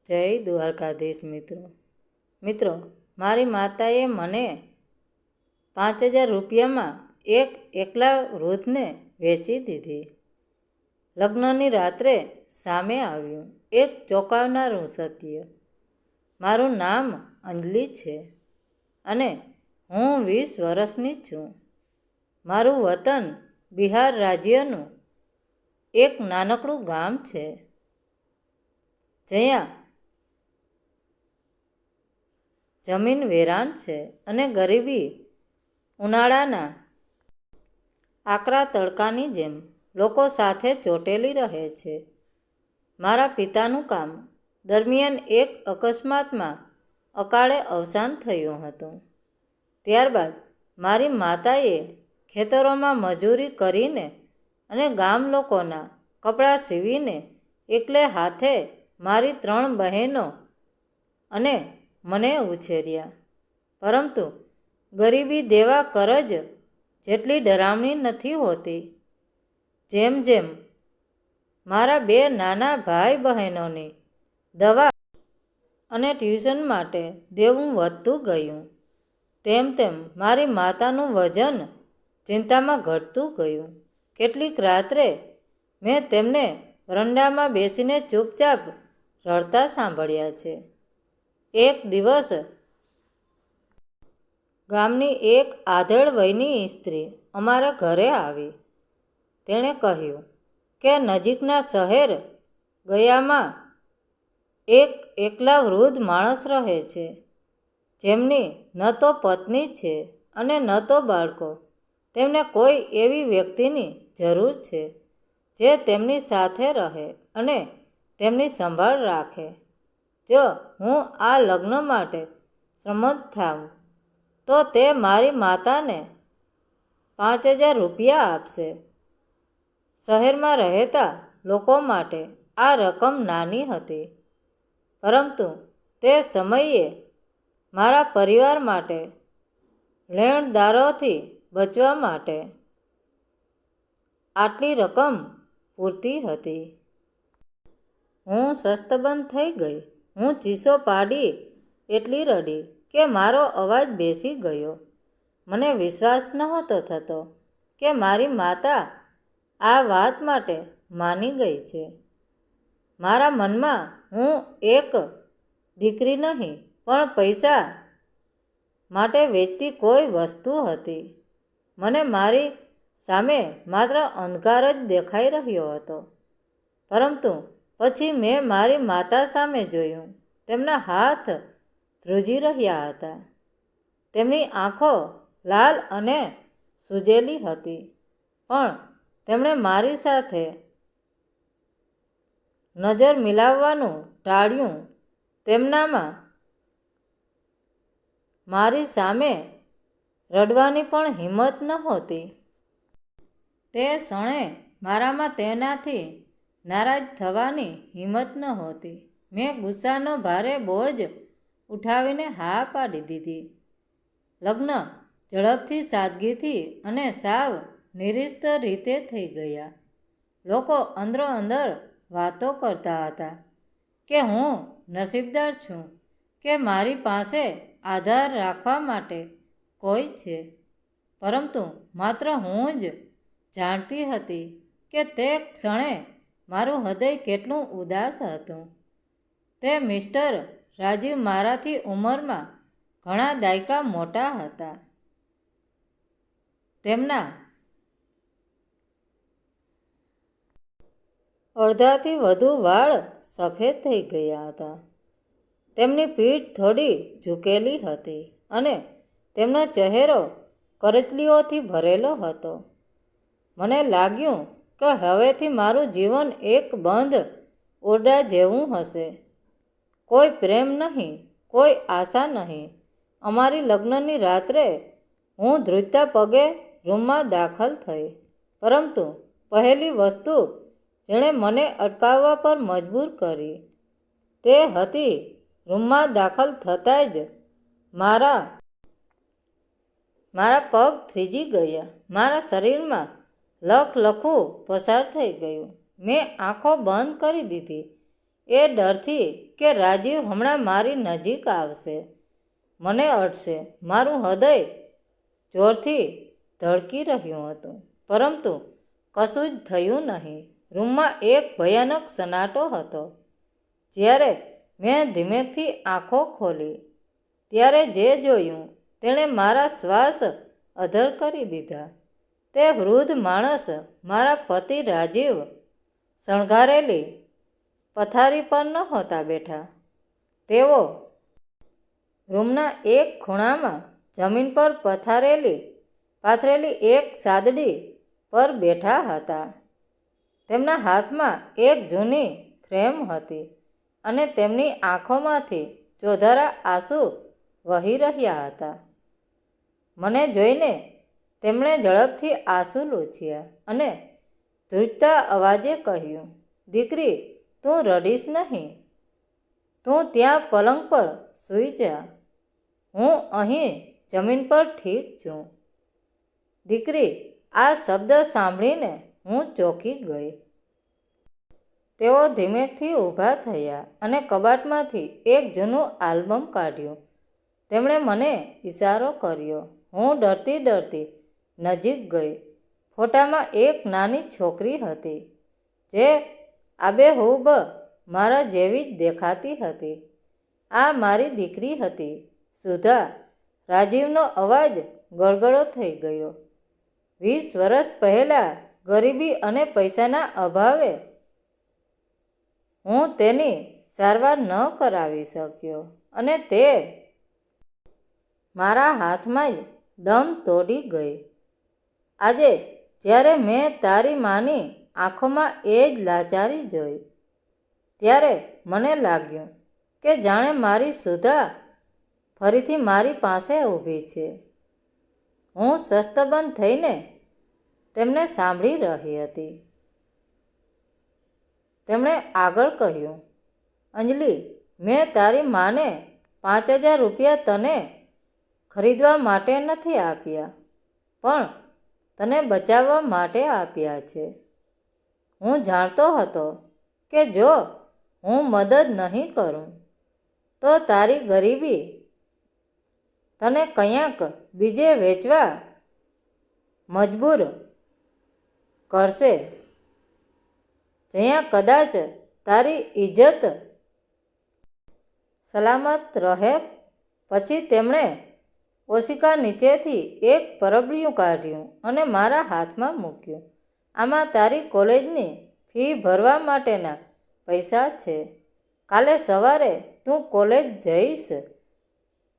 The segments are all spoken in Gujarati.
જય દ્વારકાધીશ મિત્રો, મારી માતાએ મને 5,000 રૂપિયામાં એક એકલા વૃદ્ધને વેચી દીધી. લગ્નની રાત્રે સામે આવ્યું એક ચોંકાવનારું સત્ય. મારું નામ અંજલિ છે અને હું 20 વર્ષની છું. મારું વતન બિહાર રાજ્યનું એક નાનકડું ગામ છે, જ્યાં જમીન વેરાન છે અને ગરીબી ઉનાળાના આકરા તડકાની જેમ લોકો સાથે ચોંટેલી રહે છે. મારા પિતાનું કામ દરમિયાન એક અકસ્માતમાં અકાળે અવસાન થયું હતું. ત્યારબાદ મારી માતાએ ખેતરોમાં મજૂરી કરીને અને ગામ લોકોના કપડાં સીવીને એકલે હાથે મારી 3 બહેનો અને મને ઉછેર્યા. પરંતુ ગરીબી દેવા કરજ જેટલી ડરામણી નથી હોતી. જેમ જેમ મારા 2 નાના ભાઈ બહેનોની દવા અને ટ્યુશન માટે દેવું વધતું ગયું, તેમ તેમ મારી માતાનું વજન ચિંતામાં ઘટતું ગયું. કેટલીક રાત્રે મેં તેમને વરંડામાં બેસીને ચૂપચાપ રડતા સાંભળ્યા છે. એક દિવસ ગામની એક આધેડ વયની સ્ત્રી અમારા ઘરે આવી. તેણે કહ્યું કે નજીકના શહેર ગયામાં એક એકલા વૃદ્ધ માણસ રહે છે, જેમની ન તો પત્ની છે અને ન તો બાળકો. તેમને કોઈ એવી વ્યક્તિની જરૂર છે જે તેમની સાથે રહે અને તેમની સંભાળ રાખે. જો હું આ લગ્ન માટે સંમત થાઉં તો તે મારી માતાને 5,000 રૂપિયા આપશે. શહેરમાં રહેતા લોકો માટે આ રકમ નાની હતી, પરંતુ તે સમયે મારા પરિવાર માટે લેણદારોથી બચવા માટે આટલી રકમ પૂરતી હતી. હું શસ્તબંધ થઈ ગઈ. હું ચીસો પાડી એટલી રડી કે મારો અવાજ બેસી ગયો. મને વિશ્વાસ નહોતો થતો કે મારી માતા આ વાત માટે માની ગઈ છે. મારા મનમાં હું એક દીકરી નહીં, પણ પૈસા માટે વેચતી કોઈ વસ્તુ હતી. મને મારી સામે માત્ર અંધકાર જ દેખાઈ રહ્યો હતો. પરંતુ પછી મેં મારી માતા સામે જોયું. તેમના હાથ ધ્રુજી રહ્યા હતા. તેમની આંખો લાલ અને સૂજેલી હતી, પણ તેમણે મારી સાથે નજર મિલાવવાનું ટાળ્યું. તેમનામાં મારી સામે રડવાની પણ હિંમત નહોતી. તે ક્ષણે મારામાં તેનાથી નારાજ થવાની હિંમત નહોતી. મેં ગુસ્સાનો ભારે બોજ ઉઠાવીને હા પાડી દીધી. લગ્ન ઝડપથી, સાદગીથી અને સાવ નિરીસ્ત રીતે થઈ ગયા. લોકો અંદરો અંદર વાતો કરતા હતા કે હું નસીબદાર છું કે મારી પાસે આધાર રાખવા માટે કોઈ છે. પરંતુ માત્ર હું જ જાણતી હતી કે તે ક્ષણે મારું હૃદય કેટલું ઉદાસ હતું. તે મિસ્ટર રાજીવ મારાથી ઉંમરમાં ઘણા દાયકા મોટા હતા. તેમના અડધાથી વધુ વાળ સફેદ થઈ ગયા હતા. તેમની પીઠ થોડી ઝૂકેલી હતી અને તેમનો ચહેરો કરચલીઓથી ભરેલો હતો. મને લાગ્યું કે હવેથી મારું જીવન એક બંધ ઓરડા જેવું હશે. કોઈ પ્રેમ નહીં, કોઈ આશા નહીં. અમારી લગ્નની રાત્રે હું ધ્રુજતા પગે રૂમમાં દાખલ થઈ. પરંતુ પહેલી વસ્તુ જેણે મને અટકાવવા પર મજબૂર કરી તે હતી રૂમમાં દાખલ થતાં જ મારા પગ થીજી ગયા. મારા શરીરમાં લખલખું પસાર થઈ ગયું. મેં આંખો બંધ કરી દીધી એ ડરથી કે રાજીવ હમણાં મારી નજીક આવશે, મને અડશે. મારું હૃદય જોરથી ધડકી રહ્યું હતું, પરંતુ કશું જ થયું નહીં. રૂમમાં એક ભયાનક સન્નાટો હતો. જ્યારે મેં ધીમેથી આંખો ખોલી, ત્યારે જે જોયું તેણે મારા શ્વાસ અધર કરી દીધા. તે વૃદ્ધ માણસ મારા પતિ રાજીવ શણગારેલી પથારી પર નહોતા બેઠા. તેઓ રૂમના એક ખૂણામાં જમીન પર પાથરેલી એક સાદડી પર બેઠા હતા. તેમના હાથમાં એક જૂની ફ્રેમ હતી અને તેમની આંખોમાંથી ચોધારા આંસુ વહી રહ્યા હતા. મને જોઈને તેમણે ઝડપથી આંસુ લૂછ્યા અને ધ્રુજતા અવાજે કહ્યું, દીકરી, તું રડીશ નહીં. તું ત્યાં પલંગ પર સૂઈ જા. હું અહીં જમીન પર ઠીક છું. દીકરી, આ શબ્દ સાંભળીને હું ચોંકી ગઈ. તેઓ ધીમેથી ઊભા થયા અને કબાટમાંથી એક જૂનું આલ્બમ કાઢ્યું. તેમણે મને ઈશારો કર્યો. હું ડરતી ડરતી નજીક ગઈ. ફોટામાં એક નાની છોકરી હતી, જે આબેહૂબ મારા જેવી જ દેખાતી હતી. આ મારી દીકરી હતી, સુધા. રાજીવનો અવાજ ગળગળો થઈ ગયો. 20 વર્ષ પહેલાં ગરીબી અને પૈસાના અભાવે હું તેની સારવાર ન કરાવી શક્યો અને તે મારા હાથમાં જ દમ તોડી ગઈ. આજે જ્યારે મેં તારી માની આંખોમાં એ જ લાચારી જોઈ, ત્યારે મને લાગ્યું કે જાણે મારી સુધા ફરીથી મારી પાસે ઊભી છે. હું શસ્તબંધ થઈને તેમને સાંભળી રહી હતી. તેમણે આગળ કહ્યું, અંજલિ, મેં તારી માને 5000 રૂપિયા તને ખરીદવા માટે નથી આપ્યા, પણ તને બચાવવા માટે આપ્યા છે. હું જાણતો હતો કે જો હું મદદ નહીં કરું તો તારી ગરીબી તને કંઈક બીજે વેચવા મજબૂર કરશે, જ્યાં કદાચ તારી ઇજ્જત સલામત રહે. પછી તેમણે ઓશિકા નીચેથી એક પરબડિયું કાઢ્યું અને મારા હાથમાં મૂક્યું. આમાં તારી કોલેજની ફી ભરવા માટેના પૈસા છે. કાલે સવારે તું કોલેજ જઈશ.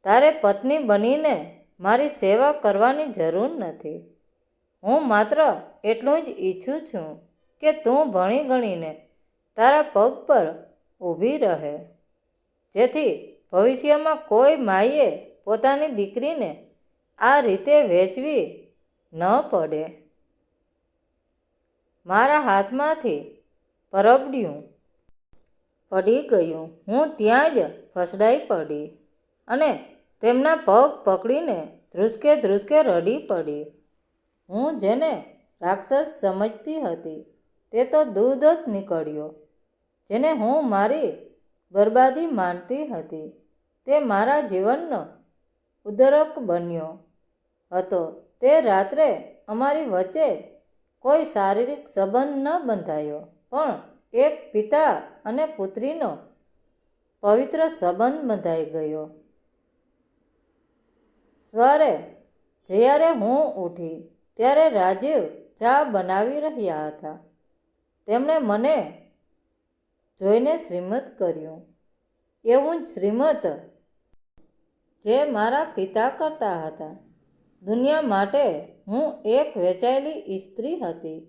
તારે પત્ની બનીને મારી સેવા કરવાની જરૂર નથી. હું માત્ર એટલું જ ઈચ્છું છું કે તું ભણી ગણીને તારા પગ પર ઊભી રહે, જેથી ભવિષ્યમાં કોઈ માઈએ પોતાની દીકરીને આ રીતે વેચવી ન પડે. મારા હાથમાંથી પરબડિયું પડી ગયું. હું ત્યાં જ ફસડાઈ પડી અને તેમના પગ પકડીને ધ્રુસકે ધ્રુસકે રડી પડી. હું જેને રાક્ષસ સમજતી હતી તે તો દૂધ જ નીકળ્યો. જેને હું મારી બરબાદી માનતી હતી તે મારા જીવનનો ઉદ્દરક બન્યો હતો. તે રાત્રે અમારી વચ્ચે કોઈ શારીરિક સંબંધ ન બંધાયો, પણ એક પિતા અને પુત્રીનો પવિત્ર સંબંધ બંધાઈ ગયો. સવારે જ્યારે હું ઉઠી ત્યારે રાજીવ ચા બનાવી રહ્યા હતા. તેમણે મને જોઈને શ્રીમત કર્યું, એવું જ શ્રીમત જે મારા પિતા કરતા હતા. દુનિયા માટે હું એક વેચાયેલી સ્ત્રી હતી,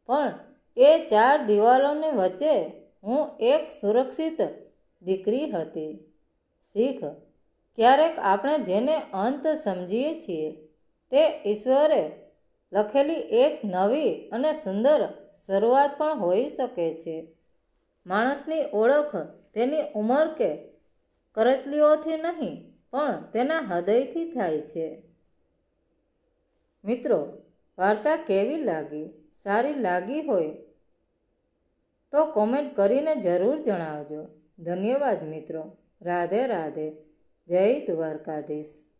પણ એ 4 દિવાલોની વચ્ચે હું એક સુરક્ષિત દીકરી હતી. શીખ, ક્યારેક આપણે જેને અંત સમજીએ છીએ તે ઈશ્વરે લખેલી એક નવી અને સુંદર શરૂઆત પણ હોઈ શકે છે. માણસની ઓળખ તેની ઉંમર કે કરચલીઓથી નહીં, પણ તેના હૃદયથી થાય છે. મિત્રો, વાર્તા કેવી લાગી? સારી લાગી હોય તો કોમેન્ટ કરીને જરૂર જણાવજો. ધન્યવાદ મિત્રો. રાધે રાધે. જય દ્વારકાધીશ.